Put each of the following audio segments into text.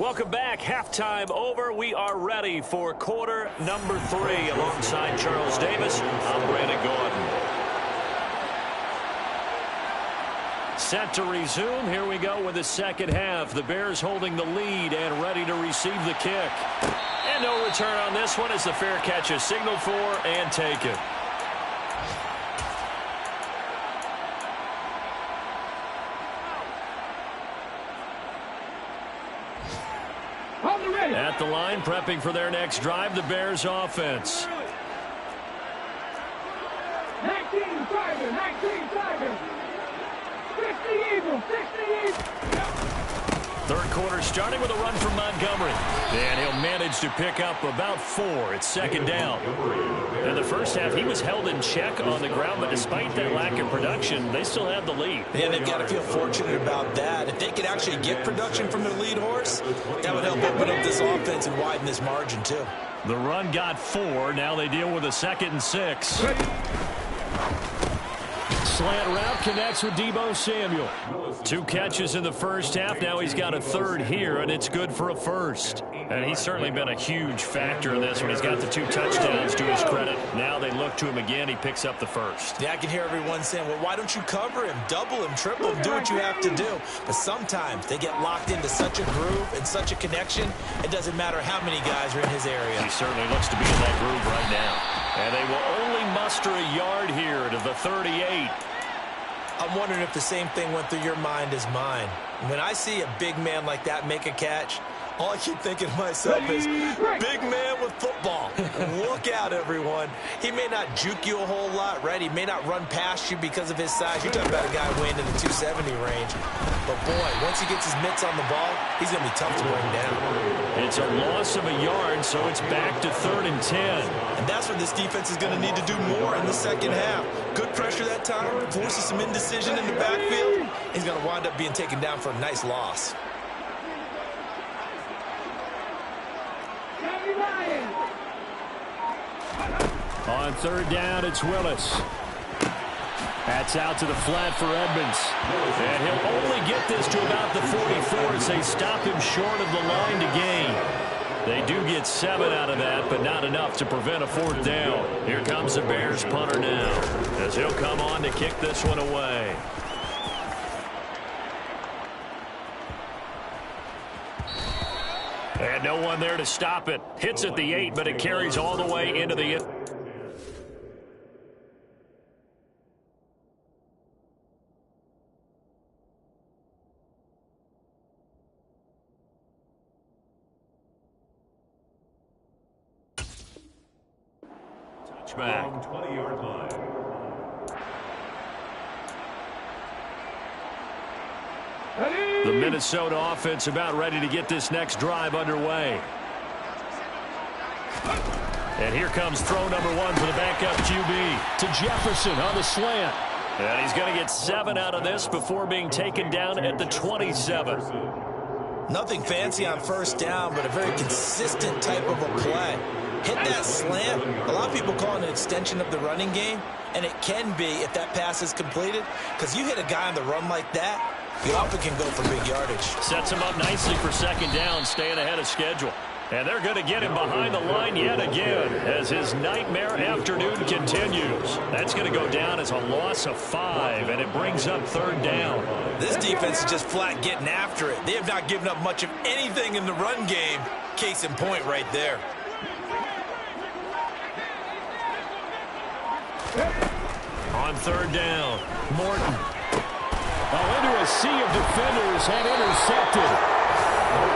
Welcome back. Halftime over. We are ready for quarter number 3. Alongside Charles Davis, I'm Brandon Gordon. Set to resume. Here we go with the second half. The Bears holding the lead and ready to receive the kick. And no return on this one as the fair catch is signaled for and taken. At the line, prepping for their next drive, the Bears offense. 19 Tigers, 19 Tigers. 60 Eagles, 60 Eagles. Third quarter starting with a run from Montgomery. And he'll manage to pick up about 4. It's second down. In the first half, he was held in check on the ground, but despite that lack of production, they still have the lead. Yeah, they've got to feel fortunate about that. If they could actually get production from their lead horse, that would help open up this offense and widen this margin, too. The run got 4. Now they deal with a 2nd and 6. Slant route connects with Deebo Samuel. 2 catches in the first half. Now he's got a 3rd here, and it's good for a 1st. And he's certainly been a huge factor in this one. He's got the 2 touchdowns to his credit. Now they look to him again. He picks up the 1st. Yeah, I can hear everyone saying, well, why don't you cover him, double him, triple him, do what you have to do. But sometimes they get locked into such a groove and such a connection, it doesn't matter how many guys are in his area. He certainly looks to be in that groove right now. And they will only muster a yard here to the 38. I'm wondering if the same thing went through your mind as mine. When I see a big man like that make a catch, all I keep thinking to myself is, big man with football. Look out, everyone. He may not juke you a whole lot, right? He may not run past you because of his size. You're talking about a guy weighing in the 270 range. But, boy, once he gets his mitts on the ball, he's going to be tough to bring down. It's a loss of a yard, so it's back to 3rd and 10. And that's what this defense is going to need to do more in the second half. Good pressure that time, forces some indecision in the backfield. He's going to wind up being taken down for a nice loss. On 3rd down, it's Willis. That's out to the flat for Edmonds. And he'll only get this to about the 44 as they stop him short of the line to gain. They do get 7 out of that, but not enough to prevent a 4th down. Here comes the Bears punter now, as he'll come on to kick this one away. And no one there to stop it. Hits at the 8, but it carries all the way into the... Touchback. 20-yard line. The Minnesota offense about ready to get this next drive underway. And here comes throw number 1 for the backup QB to Jefferson on the slant. And he's going to get 7 out of this before being taken down at the 27. Nothing fancy on first down, but a very consistent type of a play. Hit that slant. A lot of people call it an extension of the running game, and it can be if that pass is completed, because you hit a guy on the run like that, you often can go for big yardage. Sets him up nicely for second down, staying ahead of schedule. And they're going to get him behind the line yet again as his nightmare afternoon continues. That's going to go down as a loss of 5, and it brings up 3rd down. This defense is just flat getting after it. They have not given up much of anything in the run game. Case in point right there. On 3rd down, Morton. Into a sea of defenders and intercepted.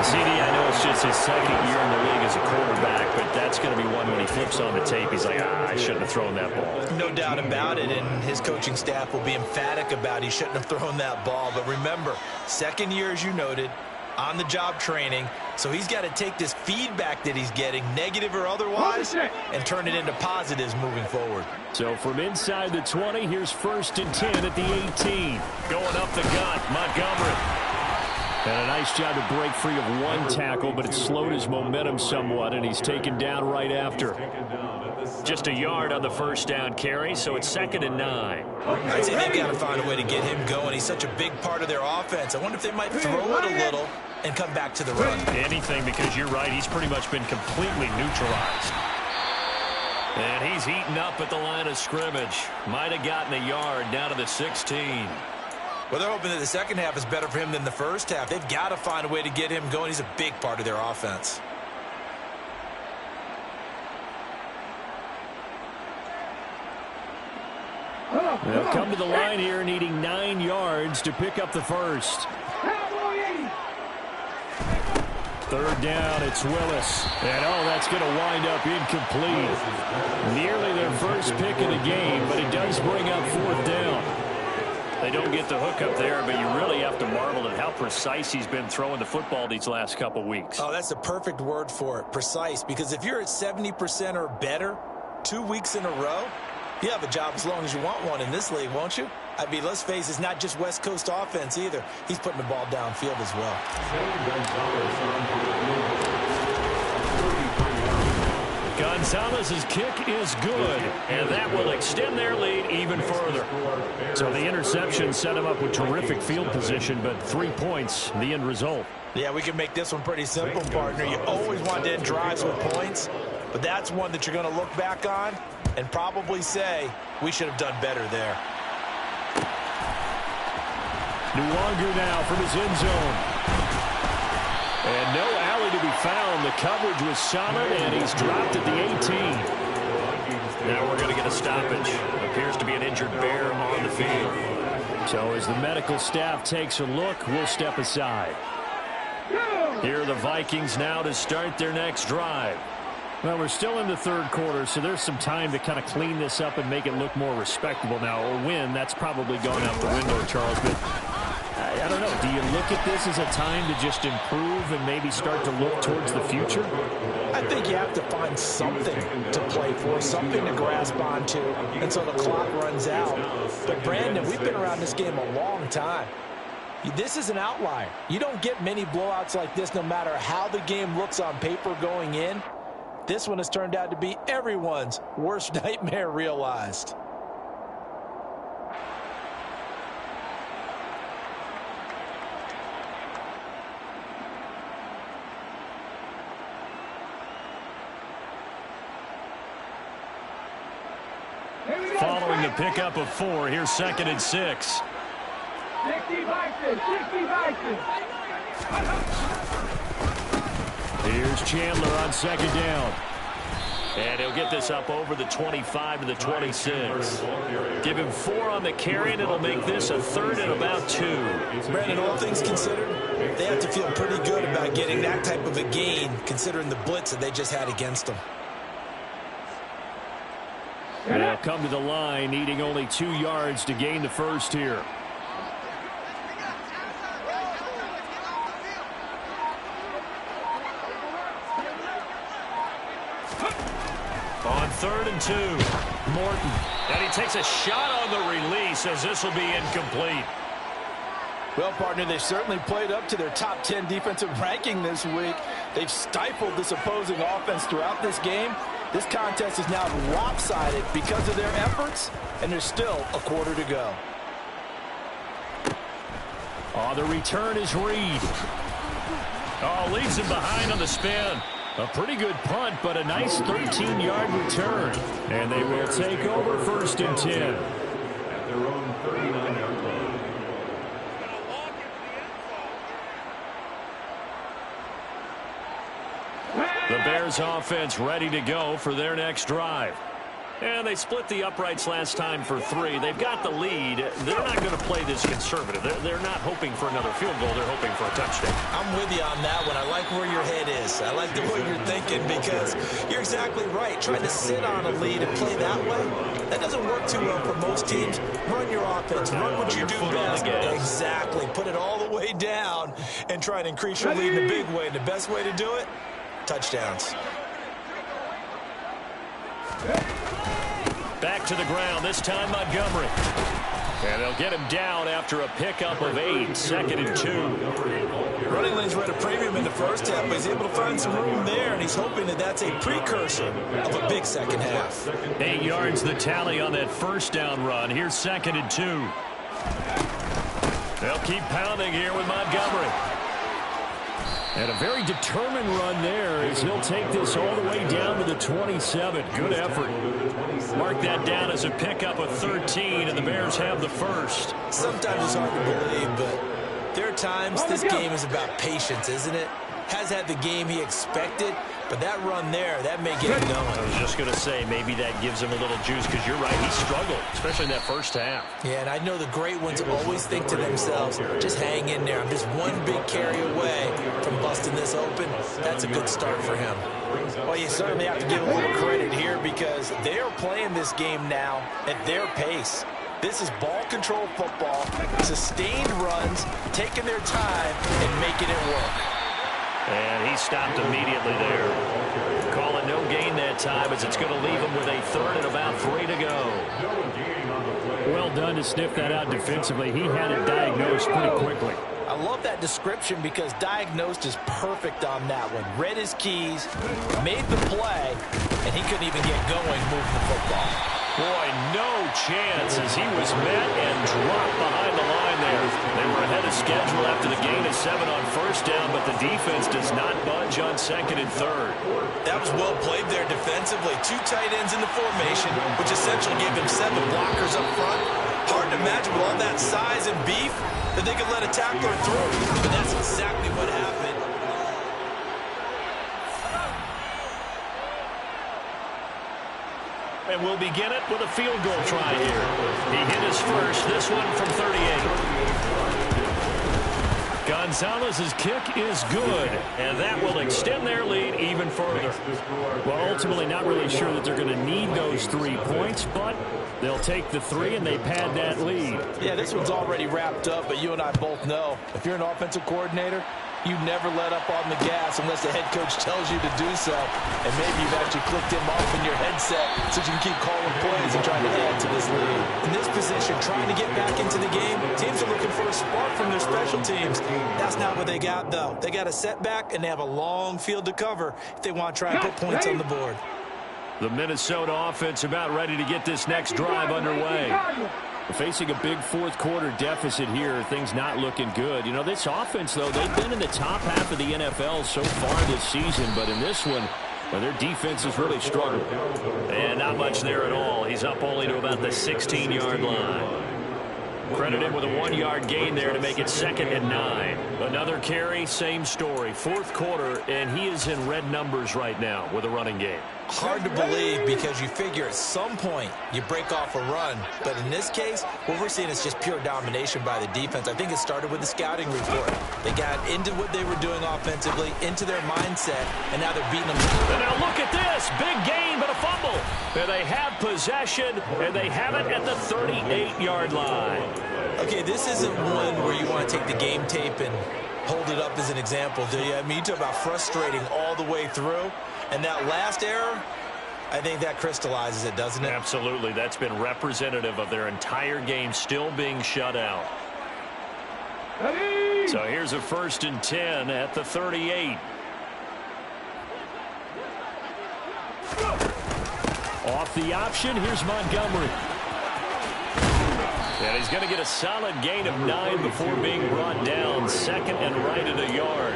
CD, I know it's just his 2nd year in the league as a quarterback, but that's going to be one when he flips on the tape. He's like, I shouldn't have thrown that ball. No doubt about it, and his coaching staff will be emphatic about he shouldn't have thrown that ball. But remember, 2nd year, as you noted, on-the-job training, so he's got to take this feedback that he's getting, negative or otherwise, and turn it into positives moving forward. So from inside the 20, here's 1st and 10 at the 18. Going up the gut, Montgomery. And a nice job to break free of 1 tackle, but it slowed his momentum somewhat, and he's taken down right after. Just a yard on the first down carry, so it's 2nd and 9. I'd say they've got to find a way to get him going. He's such a big part of their offense. I wonder if they might throw it a little and come back to the run. Anything, because you're right, he's pretty much been completely neutralized. And he's heating up at the line of scrimmage. Might have gotten a yard down to the 16. Well, they're hoping that the second half is better for him than the first half. They've got to find a way to get him going. He's a big part of their offense. They'll come to the line here needing 9 yards to pick up the first. Third down, it's Willis. And, that's going to wind up incomplete. Nearly their first pick of the game, but it does bring up fourth down. They don't get the hook up there, but you really have to marvel at how precise he's been throwing the football these last couple weeks. Oh, that's the perfect word for it, precise. Because if you're at 70% or better 2 weeks in a row, you have a job as long as you want one in this league, won't you? I mean, let's face it, it's not just West Coast offense either. He's putting the ball downfield as well. Gonzalez's kick is good, and that will extend their lead even further. So the interception set him up with terrific field position, but 3 points, the end result. Yeah, we can make this one pretty simple, partner. You always want to end drives with points, but that's one that you're going to look back on and probably say, we should have done better there. Nwangu now from his end zone. And no alley to be found. The coverage was solid, and he's dropped at the 18. Now we're going to get a stoppage. Appears to be an injured Bear on the field. So as the medical staff takes a look, we'll step aside. Here are the Vikings now to start their next drive. Well, we're still in the third quarter, so there's some time to kind of clean this up and make it look more respectable now. A win, that's probably gone out the window, Charles. But I don't know. Do you look at this as a time to just improve and maybe start to look towards the future? I think you have to find something to play for, something to grasp onto until the clock runs out. But, Brandon, we've been around this game a long time. This is an outlier. You don't get many blowouts like this no matter how the game looks on paper going in. This one has turned out to be everyone's worst nightmare realized. Following the pickup of 4, here's 2nd and 6. 60 Vikings, 60 Vikings. Here's Chandler on 2nd down. And he'll get this up over the 25 to the 26. Give him 4 on the carry, and it'll make this a 3rd and about 2. Brandon, all things considered, they have to feel pretty good about getting that type of a gain, considering the blitz that they just had against them. And they'll come to the line, needing only 2 yards to gain the first here. On 3rd and 2, Morton. And he takes a shot on the release as this will be incomplete. Well, partner, they've certainly played up to their top 10 defensive ranking this week. They've stifled this opposing offense throughout this game. This contest is now lopsided because of their efforts, and there's still a quarter to go. Oh, the return is Reed. Oh, leaves him behind on the spin. A pretty good punt, but a nice 13-yard return. And they will take over 1st and 10. At their own 39-yard line. The Bears offense ready to go for their next drive. And they split the uprights last time for 3. They've got the lead. They're not going to play this conservative. They're not hoping for another field goal. They're hoping for a touchdown. I'm with you on that one. I like where your head is. I like the way you're thinking because you're exactly right. Trying to sit on a lead and play that way, that doesn't work too well for most teams. Run your offense. Run what you do best. Exactly. Put it all the way down and try and increase your lead in a big way. And the best way to do it, touchdowns. Back to the ground, this time Montgomery. And they'll get him down after a pickup of 8, 2nd and 2. Running lanes were at a premium in the first half, but he's able to find some room there, and he's hoping that that's a precursor of a big second half. 8 yards the tally on that first down run. Here's 2nd and 2. They'll keep pounding here with Montgomery. And a very determined run there as he'll take this all the way down to the 27. Good effort. Mark that down as a pickup of 13, and the Bears have the first. Sometimes it's hard to believe, but there are times this game is about patience, isn't it? Has had the game he expected, but that run there, that may get him going. I was just going to say, maybe that gives him a little juice, because you're right, he struggled, especially in that first half. Yeah, and I know the great ones always think to themselves, just hang in there. I'm just one big carry away from busting this open. That's a good start for him. Well, you certainly have to give a little credit here because they are playing this game now at their pace. This is ball control football, sustained runs, taking their time and making it work. And he stopped immediately there. Call it no gain that time as it's going to leave him with a third and about 3 to go. Well done to sniff that out defensively. He had it diagnosed pretty quickly. I love that description because diagnosed is perfect on that one. Read his keys, made the play, and he couldn't even get going moving the football. Boy, no chance as he was met and dropped behind the line there. They were ahead of schedule after the gain of 7 on first down, but the defense does not budge on second and third. That was well played there defensively. 2 tight ends in the formation, which essentially gave him 7 blockers up front. Hard to imagine with all that size and beef that they could let a tackler through, but that's exactly what happened. And we'll begin it with a field goal try here. He hit his first, this one from 38. Gonzalez's kick is good, and that will extend their lead even further. Well, ultimately not really sure that they're going to need those 3 points, but they'll take the 3 and they pad that lead. Yeah, this one's already wrapped up, but you and I both know if you're an offensive coordinator, you never let up on the gas unless the head coach tells you to do so. And maybe you've actually clicked him off in your headset so you can keep calling plays and trying to add to this lead. In this position, trying to get back into the game, teams are looking for a spark from their special teams. That's not what they got, though. They got a setback, and they have a long field to cover if they want to try and put points on the board. The Minnesota offense about ready to get this next drive underway. Facing a big fourth-quarter deficit here, things not looking good. You know, this offense, though, they've been in the top half of the NFL so far this season, but in this one, well, their defense has really struggled. And not much there at all. He's up only to about the 16-yard line. Credit him with a 1-yard gain there to make it 2nd and 9. Another carry, same story. Fourth quarter, and he is in red numbers right now with a running game. Hard to believe because you figure at some point you break off a run. But in this case, what we're seeing is just pure domination by the defense. I think it started with the scouting report. They got into what they were doing offensively, into their mindset, and now they're beating them. And now look at this. Big gain, but a fumble. And they have possession, and they have it at the 38-yard line. Okay, this isn't one where you want to take the game tape and hold it up as an example, do you? I mean, you talk about frustrating all the way through. And that last error, I think that crystallizes it, doesn't it? Absolutely. That's been representative of their entire game still being shut out. So here's a 1st and 10 at the 38. Off the option, here's Montgomery. And he's going to get a solid gain of 9 before being brought down. 2nd and right at a yard.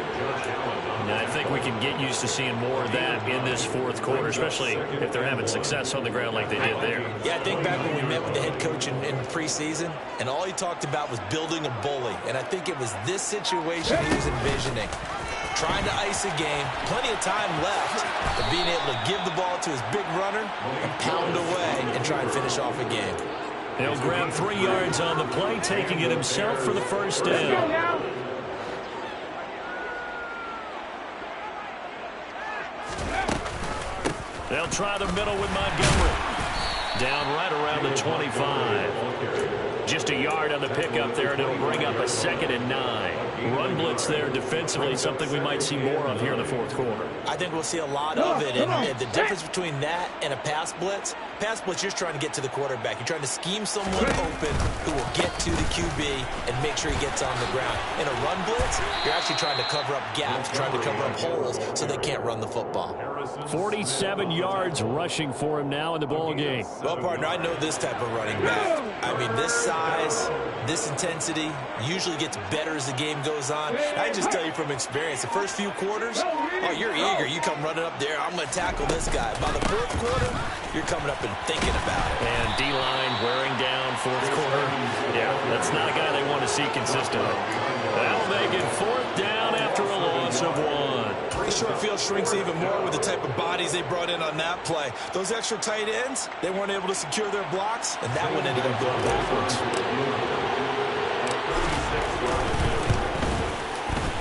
And I think we can get used to seeing more of that in this fourth quarter, especially if they're having success on the ground like they did there. Yeah, I think back when we met with the head coach in preseason, and all he talked about was building a bully. And I think it was this situation he was envisioning. Trying to ice a game, plenty of time left, but being able to give the ball to his big runner and pound away and try and finish off a game. He'll grab 3 yards on the play, taking it himself for the first down. They'll try the middle with Montgomery. Down right around the 25. Just a yard on the pickup there, and it'll bring up a 2nd and 9. Run blitz there defensively, something we might see more of here in the fourth quarter. I think we'll see a lot of it, and the difference between that and a pass blitz, you're just trying to get to the quarterback. You're trying to scheme someone open who will get to the QB and make sure he gets on the ground. In a run blitz, you're actually trying to cover up gaps, trying to cover up holes so they can't run the football. 47 yards rushing for him now in the ball game. Well, partner, I know this type of running back. I mean, this size size, this intensity usually gets better as the game goes on. I just tell you from experience, the first few quarters, oh, you're eager. You come running up there, I'm going to tackle this guy. By the fourth quarter, you're coming up and thinking about it. And D-line wearing down fourth quarter. Yeah, that's not a guy they want to see consistently. That'll make it fourth down after a loss of 1. The short field shrinks even more with the type of bodies they brought in on that play. Those extra tight ends, they weren't able to secure their blocks, and that one ended up going backwards.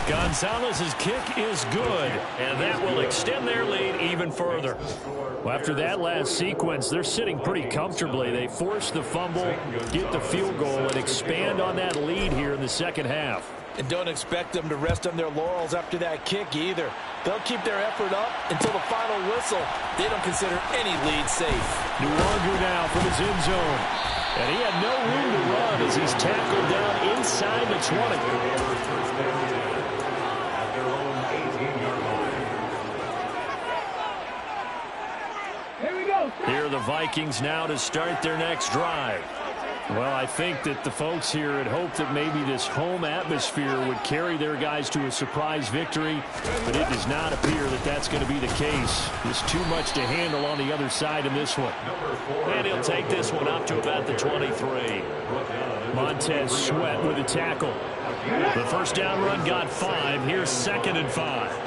Gonzalez's kick is good, and that will extend their lead even further. Well, after that last sequence, they're sitting pretty comfortably. They force the fumble, get the field goal, and expand on that lead here in the second half. And don't expect them to rest on their laurels after that kick either. They'll keep their effort up until the final whistle. They don't consider any lead safe. Nwangu now from his end zone. And he had no room to run as he's tackled down inside the 20. Here are the Vikings now to start their next drive. Well, I think that the folks here had hoped that maybe this home atmosphere would carry their guys to a surprise victory, but it does not appear that that's going to be the case. There's too much to handle on the other side in this one. And he'll take this one up to about the 23. Montez Sweat with a tackle. The first down run got 5. Here's 2nd and 5.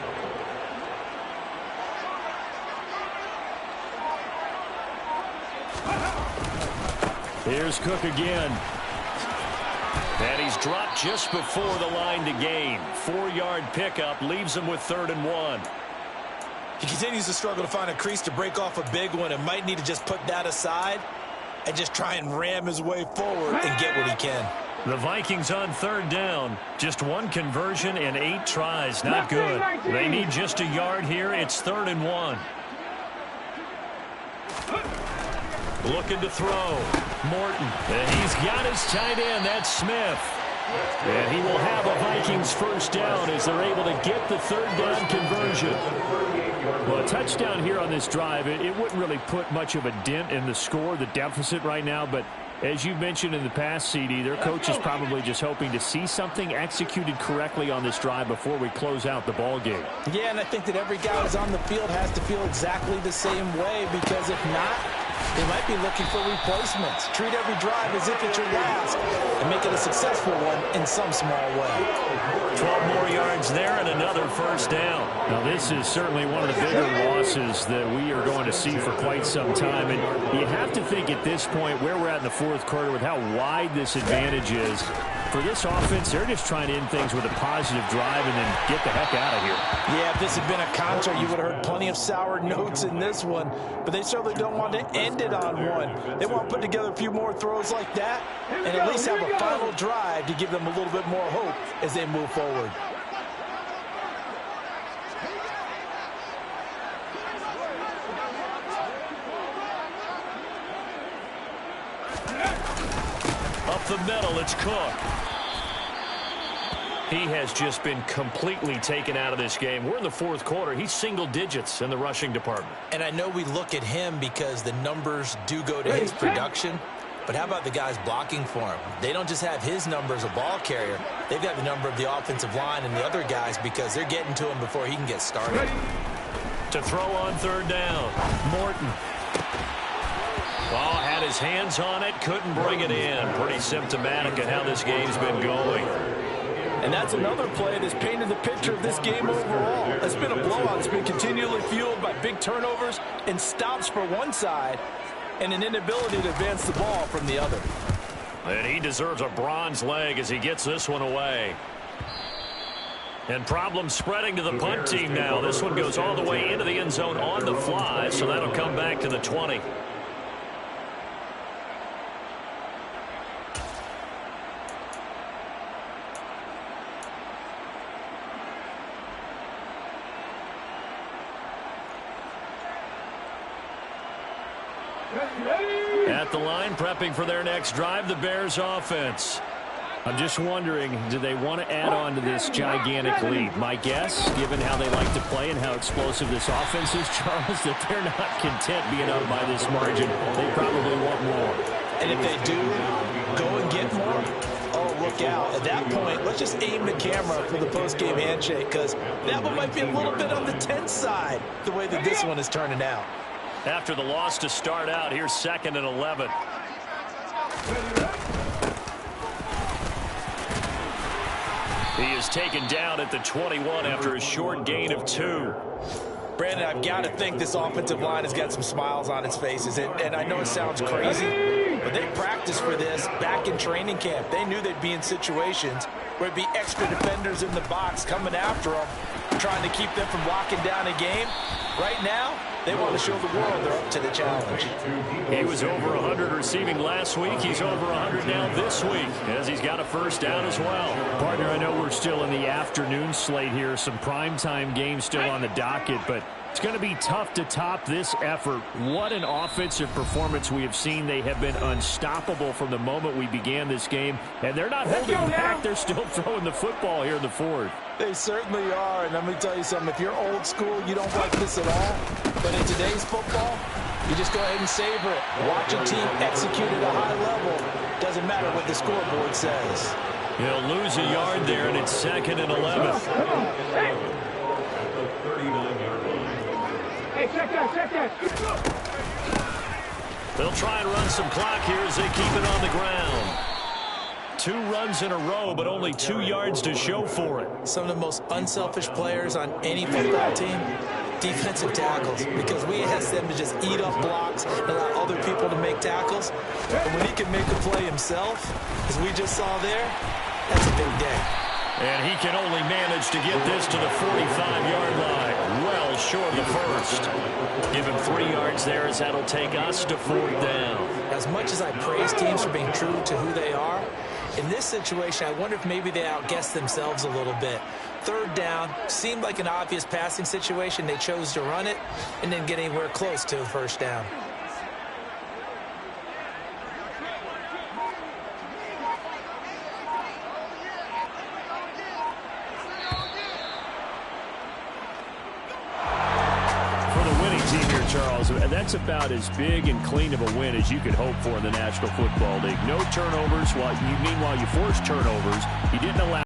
Here's Cook again. And he's dropped just before the line to gain. 4-yard pickup leaves him with 3rd and 1. He continues to struggle to find a crease to break off a big one and might need to just put that aside and just try and ram his way forward and get what he can. The Vikings on 3rd down. Just 1 conversion and 8 tries. Not good. They need just a yard here. It's 3rd and 1. Looking to throw. Morton. And he's got his tight end. That's Smith. And he will have a Vikings first down as they're able to get the 3rd down conversion. Well, a touchdown here on this drive, it wouldn't really put much of a dent in the score, the deficit right now, but as you mentioned in the past, CD, their coach is probably just hoping to see something executed correctly on this drive before we close out the ball game. Yeah, and I think that every guy who's on the field has to feel exactly the same way, because if not, they might be looking for replacements. Treat every drive as if it's your last and make it a successful one in some small way. 12 more yards there and another first down. Now, this is certainly one of the bigger losses that we are going to see for quite some time. And you have to think at this point where we're at in the fourth quarter with how wide this advantage is. For this offense, they're just trying to end things with a positive drive and then get the heck out of here. Yeah, if this had been a contra, you would have heard plenty of sour notes in this one. But they certainly don't want to end it on one. They want to put together a few more throws like that and at least have a final drive to give them a little bit more hope as they move forward. Up the middle, it's Cook. He has just been completely taken out of this game. We're in the fourth quarter. He's single digits in the rushing department. And I know we look at him because the numbers do go to his production. But how about the guys blocking for him? They don't just have his number as a ball carrier. They've got the number of the offensive line and the other guys because they're getting to him before he can get started. To throw on 3rd down, Morton. Oh, had his hands on it, couldn't bring it in. Pretty symptomatic of how this game's been going. And that's another play that's painted the picture of this game overall. It's been a blowout. It's been continually fueled by big turnovers and stops for one side and an inability to advance the ball from the other. And he deserves a bronze leg as he gets this one away. And problems spreading to the punt team now. This one goes all the way into the end zone on the fly, so that'll come back to the 20. At the line, prepping for their next drive, the Bears offense. I'm just wondering, do they want to add on to this gigantic lead? My guess, given how they like to play and how explosive this offense is, Charles, that they're not content being up by this margin. They probably want more. And if they do, go and get more. Oh, look out. At that point, let's just aim the camera for the post-game handshake, because that one might be a little bit on the tense side, the way that this one is turning out. After the loss to start out, here's 2nd and 11. He is taken down at the 21 after a short gain of 2. Brandon, I've got to think this offensive line has got some smiles on its faces. And I know it sounds crazy, but they practiced for this back in training camp. They knew they'd be in situations where it'd be extra defenders in the box coming after them, trying to keep them from locking down a game. Right now, they want to show the world they're up to the challenge. He was over 100 receiving last week. He's over 100 now this week, as he's got a first down as well. Partner, I know we're still in the afternoon slate here. Some primetime games still on the docket, but it's going to be tough to top this effort. What an offensive performance we have seen. They have been unstoppable from the moment we began this game, and they're not holding back. They're still throwing the football here in the fourth. They certainly are, and let me tell you something. If you're old school, you don't like this at all. But in today's football, you just go ahead and savor it. Watch a team execute at a high level. Doesn't matter what the scoreboard says. He'll lose a yard there, and it's 2nd and 11. Hey, check that. They'll try and run some clock here as they keep it on the ground. 2 runs in a row, but only 2 yards to show for it. Some of the most unselfish players on any football team, defensive tackles, because we ask them to just eat up blocks and allow other people to make tackles. And when he can make a play himself, as we just saw there, that's a big day. And he can only manage to get this to the 45-yard line, well short of the first. Give him 3 yards there, as that'll take us to 4th down. As much as I praise teams for being true to who they are, in this situation, I wonder if maybe they outguessed themselves a little bit. 3rd down seemed like an obvious passing situation. They chose to run it and didn't get anywhere close to the first down. Charles, that's about as big and clean of a win as you could hope for in the National Football League. No turnovers. Meanwhile, you forced turnovers. You didn't allow